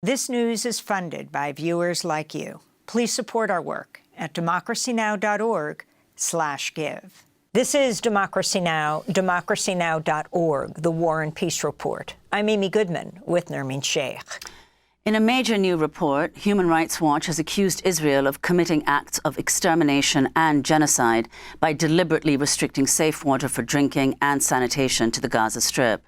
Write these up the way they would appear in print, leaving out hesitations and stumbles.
This news is funded by viewers like you. Please support our work at democracynow.org/give. This is Democracy Now!, democracynow.org, the War and Peace Report. I'm Amy Goodman with Nermeen Sheikh. In a major new report, Human Rights Watch has accused Israel of committing acts of extermination and genocide by deliberately restricting safe water for drinking and sanitation to the Gaza Strip.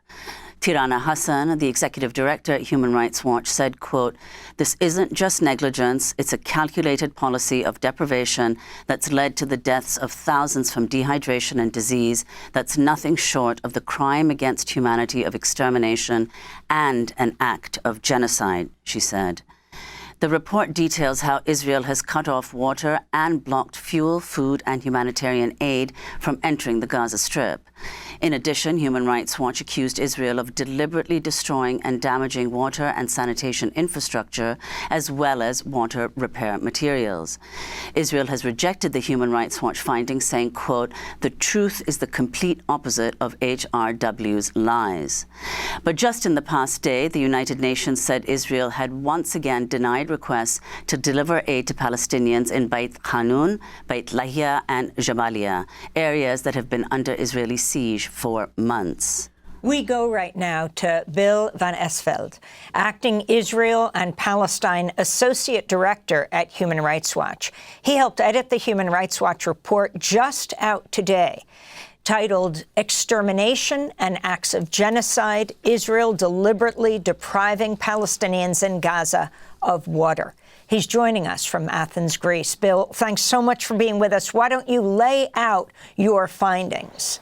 Tirana Hassan, the executive director at Human Rights Watch, said, quote, "This isn't just negligence, it's a calculated policy of deprivation that's led to the deaths of thousands from dehydration and disease that's nothing short of the crime against humanity of extermination and an act of genocide," she said. The report details how Israel has cut off water and blocked fuel, food and humanitarian aid from entering the Gaza Strip. In addition, Human Rights Watch accused Israel of deliberately destroying and damaging water and sanitation infrastructure, as well as water repair materials. Israel has rejected the Human Rights Watch findings, saying, quote, "The truth is the complete opposite of HRW's lies." But just in the past day, the United Nations said Israel had once again denied requests to deliver aid to Palestinians in Beit Hanun, Beit Lahia and Jabalia, areas that have been under Israeli siege for months. We go right now to Bill van Esveld, acting Israel and Palestine Associate Director at Human Rights Watch. He helped edit the Human Rights Watch report just out today, titled Extermination and Acts of Genocide, Israel Deliberately Depriving Palestinians in Gaza of Water. He's joining us from Athens, Greece. Bill, thanks so much for being with us. Why don't you lay out your findings?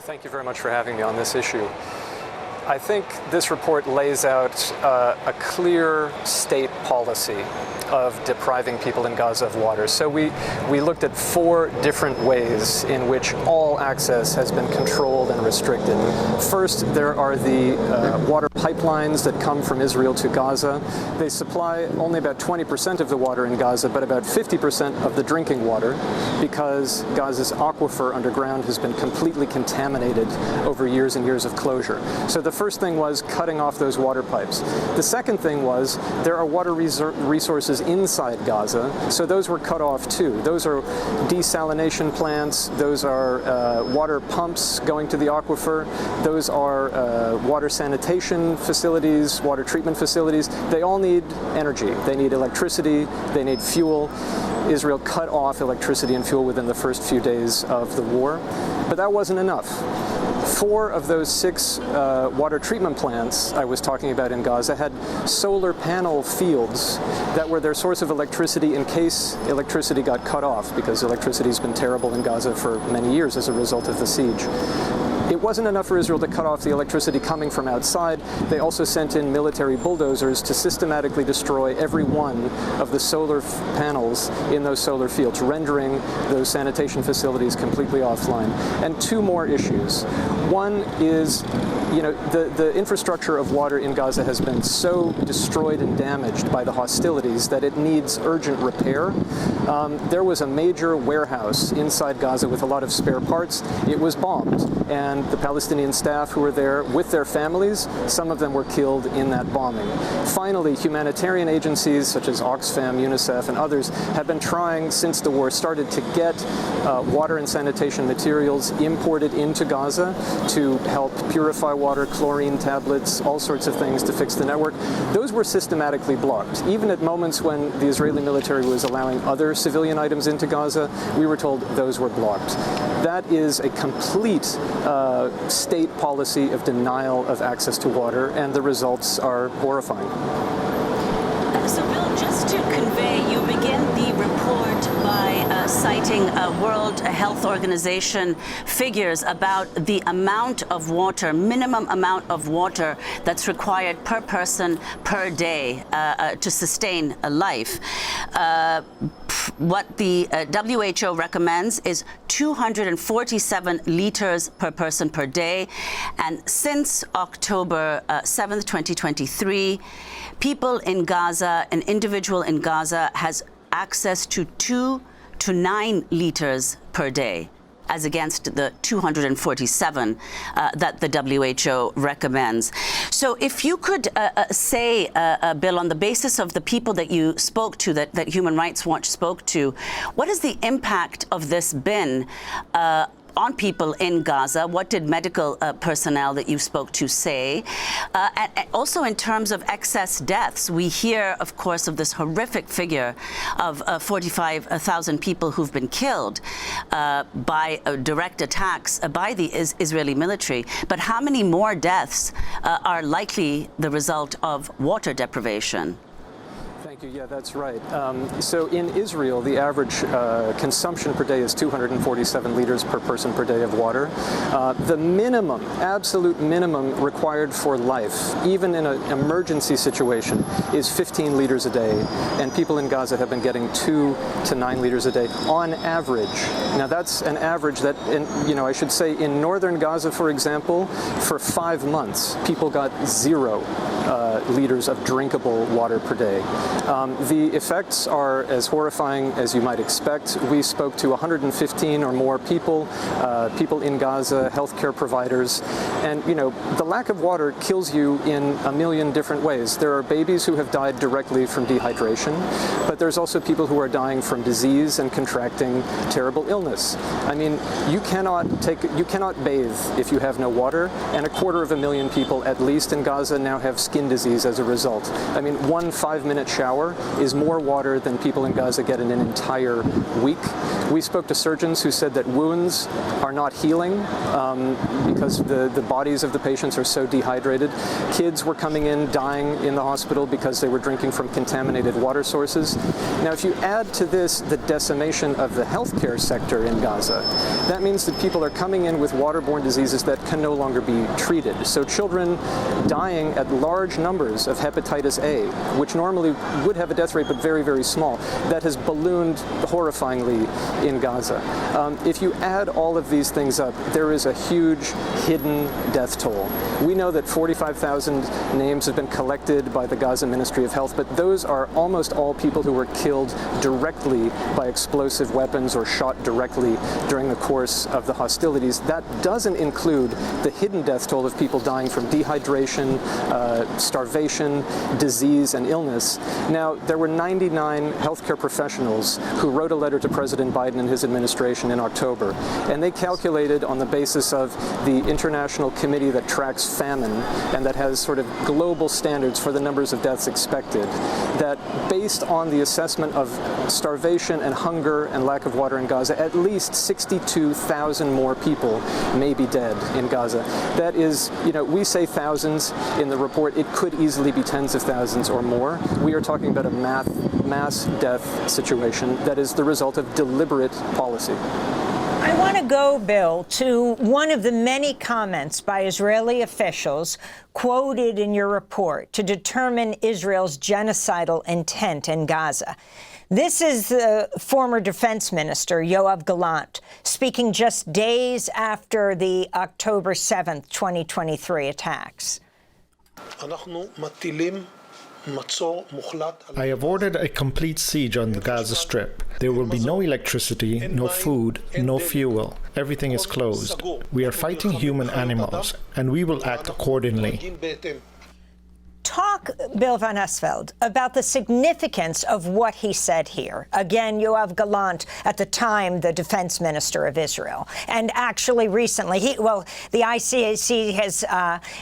Thank you very much for having me on this issue. I think this report lays out a clear state policy of depriving people in Gaza of water. So we looked at 4 different ways in which all access has been controlled and restricted. First, there are the water pipelines that come from Israel to Gaza. They supply only about 20% of the water in Gaza, but about 50% of the drinking water, because Gaza's aquifer underground has been completely contaminated over years and years of closure. So the first thing was cutting off those water pipes. The second thing was there are water resources inside Gaza, so those were cut off too. Those are desalination plants, those are water pumps going to the aquifer, those are water sanitation facilities, water treatment facilities. They all need energy. They need electricity, they need fuel. Israel cut off electricity and fuel within the first few days of the war, but that wasn't enough. 4 of those 6 water treatment plants I was talking about in Gaza had solar panel fields that were their source of electricity in case electricity got cut off, because electricity's been terrible in Gaza for many years as a result of the siege. It wasn't enough for Israel to cut off the electricity coming from outside. They also sent in military bulldozers to systematically destroy every one of the solar panels in those solar fields, rendering those sanitation facilities completely offline. And 2 more issues. One is, the infrastructure of water in Gaza has been so destroyed and damaged by the hostilities that it needs urgent repair. There was a major warehouse inside Gaza with a lot of spare parts. It was bombed, and the Palestinian staff who were there with their families, some of them were killed in that bombing. Finally, humanitarian agencies such as Oxfam, UNICEF, and others have been trying since the war started to get water and sanitation materials imported into Gaza to help purify water, chlorine tablets, all sorts of things to fix the network. Those were systematically blocked. Even at moments when the Israeli military was allowing other civilian items into Gaza, we were told those were blocked. That is a complete state policy of denial of access to water, and the results are horrifying. So, Bill, just to convey, you begin the report by citing World Health Organization figures about the amount of water, minimum amount of water that's required per person per day to sustain a life. What the WHO recommends is 247 liters per person per day. And since October 7th, 2023, people in Gaza, an individual in Gaza has access to 2 to 9 liters per day. as against the 247 that the WHO recommends. So if you could say, Bill, on the basis of the people that you spoke to, that Human Rights Watch spoke to, what has the impact of this been on people in Gaza? What did medical personnel that you spoke to say? And also in terms of excess deaths, we hear, of course, of this horrific figure of 45,000 people who've been killed by direct attacks by the Israeli military. But how many more deaths are likely the result of water deprivation? Yeah, that's right. So in Israel, the average consumption per day is 247 liters per person per day of water. The minimum, absolute minimum required for life, even in an emergency situation, is 15 liters a day. And people in Gaza have been getting 2 to 9 liters a day on average. Now that's an average that, I should say in northern Gaza, for example, for 5 months, people got 0 liters of drinkable water per day. The effects are as horrifying as you might expect. We spoke to 115 or more people, people in Gaza, healthcare providers, and the lack of water kills you in a million different ways. There are babies who have died directly from dehydration, but there's also people who are dying from disease and contracting terrible illness. I mean, you cannot bathe if you have no water, and 250,000 people, at least in Gaza, now have skin disease as a result. I mean, 1 5-minute shower is more water than people in Gaza get in an entire week. We spoke to surgeons who said that wounds are not healing because the bodies of the patients are so dehydrated. Kids were coming in dying in the hospital because they were drinking from contaminated water sources. Now, if you add to this the decimation of the healthcare sector in Gaza, that means that people are coming in with waterborne diseases that can no longer be treated. So children dying at large numbers of hepatitis A, which normally would have a death rate, but very, very small, that has ballooned horrifyingly in Gaza. If you add all of these things up, there is a huge hidden death toll. We know that 45,000 names have been collected by the Gaza Ministry of Health, but those are almost all people who were killed directly by explosive weapons or shot directly during the course of the hostilities. That doesn't include the hidden death toll of people dying from dehydration, starvation, disease, and illness. Now, there were 99 healthcare professionals who wrote a letter to President Biden and his administration in October, and they calculated on the basis of the international committee that tracks famine and that has sort of global standards for the numbers of deaths expected, that based on the assessment of starvation and hunger and lack of water in Gaza, at least 62,000 more people may be dead in Gaza. That is, we say thousands in the report. It could easily be tens of thousands or more. We are talking about a mass death situation that is the result of deliberate policy. I want to go, Bill, to one of the many comments by Israeli officials quoted in your report to determine Israel's genocidal intent in Gaza. This is the former defense minister, Yoav Gallant, speaking just days after the October 7th, 2023 attacks. I have ordered a complete siege on the Gaza Strip. There will be no electricity, no food, no fuel. Everything is closed. We are fighting human animals, and we will act accordingly. Talk, Bill van Esveld, about the significance of what he said here. Again, Yoav Gallant, at the time the defense minister of Israel, and actually recently, the ICC has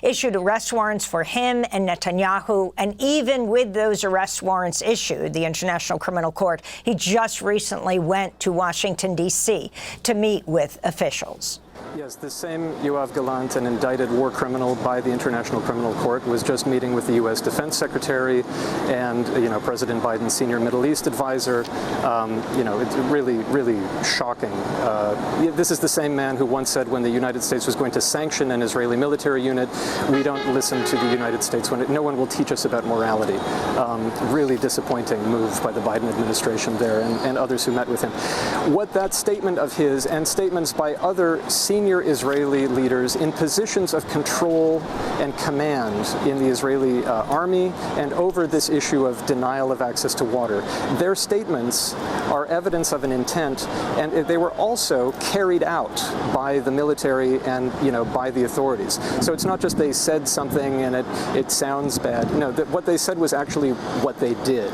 issued arrest warrants for him and Netanyahu, and even with those arrest warrants issued, the International Criminal Court, he just recently went to Washington, D.C. to meet with officials. Yes, the same Yoav Gallant, an indicted war criminal by the International Criminal Court, was just meeting with the U.S. Defense Secretary and, President Biden's senior Middle East advisor. It's really, really shocking. This is the same man who once said when the United States was going to sanction an Israeli military unit, we don't listen to the United States. No one will teach us about morality. Really disappointing move by the Biden administration there and others who met with him. What that statement of his and statements by other senior Israeli leaders in positions of control and command in the Israeli army army and over this issue of denial of access to water. Their statements are evidence of an intent, and they were also carried out by the military and, by the authorities. So it's not just they said something and it sounds bad. No, what they said was actually what they did.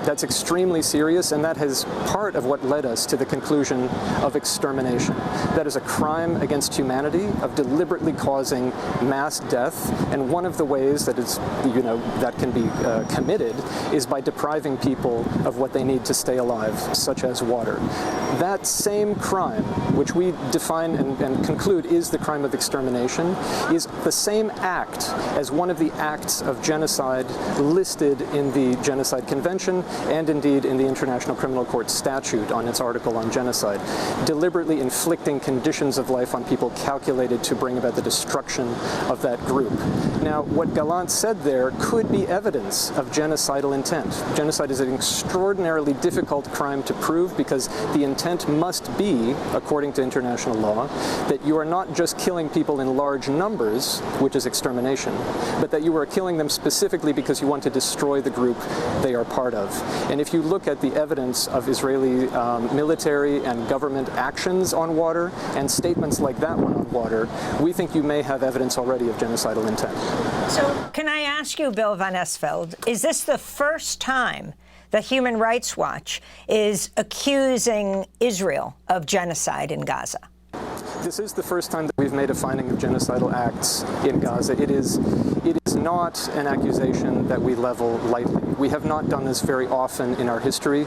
That's extremely serious, and that is part of what led us to the conclusion of extermination. That is a crime against humanity, of deliberately causing mass death, and one of the ways that is, that can be committed is by depriving people of what they need to stay alive, such as water. That same crime, which we define and conclude is the crime of extermination, is the same act as one of the acts of genocide listed in the Genocide Convention and indeed in the International Criminal Court statute on its article on genocide, deliberately inflicting conditions of life on people calculated to bring about the destruction of that group. Now, what Gallant said there could be evidence of genocidal intent. Genocide is an extraordinarily difficult crime to prove because the intent must be, according to international law, that you are not just killing people in large numbers, which is extermination, but that you are killing them specifically because you want to destroy the group they are part of. And if you look at the evidence of Israeli military and government actions on water and statements like that one on water, we think you may have evidence already of genocidal intent. So can I ask you, Bill van Esveld, is this the first time that Human Rights Watch is accusing Israel of genocide in Gaza? This is the first time that we've made a finding of genocidal acts in Gaza. It is not an accusation that we level lightly. We have not done this very often in our history.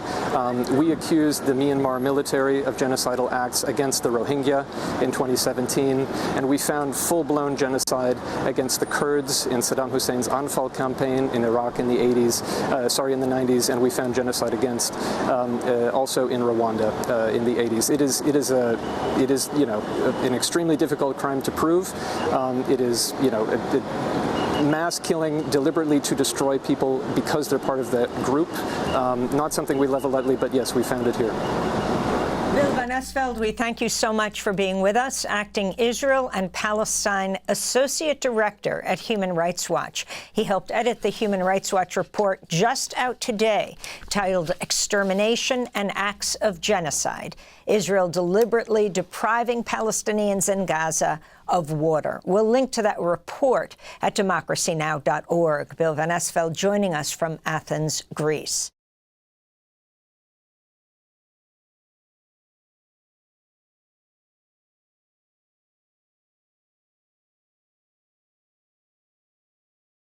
We accused the Myanmar military of genocidal acts against the Rohingya in 2017, and we found full-blown genocide against the Kurds in Saddam Hussein's Anfal campaign in Iraq in the 90s, and we found genocide against also in Rwanda in the 80s. It is an extremely difficult crime to prove. It is mass killing deliberately to destroy people because they're part of that group. Not something we level lightly, but yes, we found it here. Bill van Esveld, we thank you so much for being with us, Acting Israel and Palestine Associate Director at Human Rights Watch. He helped edit the Human Rights Watch report just out today, titled Extermination and Acts of Genocide, Israel Deliberately Depriving Palestinians in Gaza of Water. We'll link to that report at democracynow.org. Bill van Esveld joining us from Athens, Greece.